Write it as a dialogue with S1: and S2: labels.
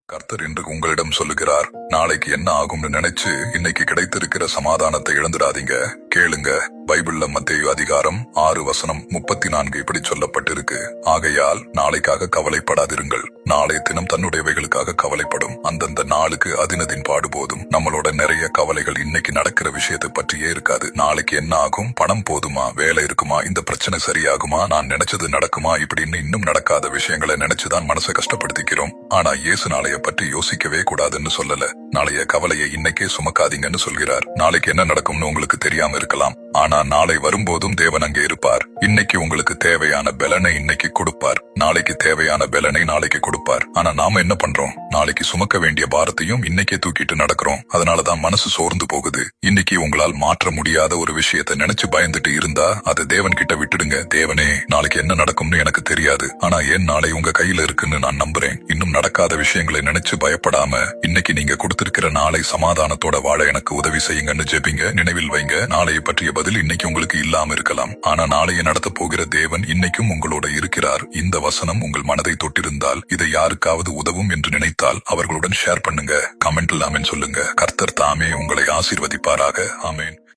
S1: கர்த்தர் இன்று உங்களிடம் சொல்லுகிறார், நாளைக்கு என்ன ஆகும்னு நினைச்சு இன்னைக்கு கிடைத்திருக்கிற சமாதானத்தை இழந்துடாதீங்க. கேளுங்க. பைபிள்ல மத்தேயு அதிகாரம் 6:34 இப்படி சொல்லப்பட்டிருக்கு. ஆகையால் நாளைக்காக கவலைப்படாதிருங்கள், நாளை தினம் தன்னுடையவைகளுக்காக கவலைப்படும். அந்தந்த நாளுக்கு அதினதின் பாடு போதும். நம்மளோட நிறைய கவலைகள் இன்னைக்கு நடக்கிற விஷயத்தை பற்றியே இருக்காது. நாளைக்கு என்ன ஆகும், பணம் போதுமா, வேலை இருக்குமா, இந்த பிரச்சனை சரியாகுமா, நான் நினைச்சது நடக்குமா, இப்படின்னு இன்னும் நடக்காத விஷயங்களை நினைச்சுதான் மனசை கஷ்டப்படுத்திக்கிறோம். ஆனா இயேசு நாளைய பற்றி யோசிக்கவே கூடாதுன்னு சொல்லல. நாளைய கவலையை இன்னைக்கே சுமக்காதீங்கன்னு சொல்கிறார். நாளைக்கு என்ன நடக்கும்னு உங்களுக்கு தெரியாம இருக்கலாம், ஆனா நாளை வரும்போதும் தேவன் அங்கே இருப்பார். இன்னைக்கு உங்களுக்கு தேவையான பலனை இன்னைக்கு கொடுப்பார், நாளைக்கு தேவையான பலனை நாளைக்கு கொடுப்பார். ஆனா நாம என்ன பண்றோம், நாளைக்கு சுமக்க வேண்டிய பாரத்தையும் இன்னைக்கே தூக்கிட்டு நடக்கிறோம். அதனாலதான் மனசு சோர்ந்து போகுது. இன்னைக்கு உங்களால் மாற்ற முடியாத ஒரு விஷயத்தை நினைச்சு பயந்துட்டு இருந்தா அதை தேவன் கிட்ட விட்டுடுங்க. தேவனே, நாளைக்கு என்ன நடக்கும்னு எனக்கு தெரியாது, ஆனா என் நாளை உங்க கையில இருக்குன்னு நான் நம்புறேன். இன்னும் நடக்காத விஷயங்களை நினைச்சு பயப்படாம இன்னைக்கு நீங்க கொடுத்திருக்கிற நாளை சமாதானத்தோட வாழ எனக்கு உதவி செய்யுங்கன்னு ஜெபிங்க. நினைவில் வைங்க, நாளைய பற்றிய பதில் இன்னைக்கு உங்களுக்கு இல்லாம இருக்கலாம், ஆனா நாளைய நடத்த போகிற தேவன் இன்னைக்கும் உங்களோட இருக்கிறார். இந்த வசனம் உங்கள் மனதை தொட்டிருந்தால், இதை யாருக்காவது உதவும் என்று நினைத்தால் அவர்களுடன் ஷேர் பண்ணுங்க. கமெண்ட் இல்லாம சொல்லுங்க. கர்த்தர் தாமே உங்களை ஆசீர்வதிப்பாராக. ஆமேன்.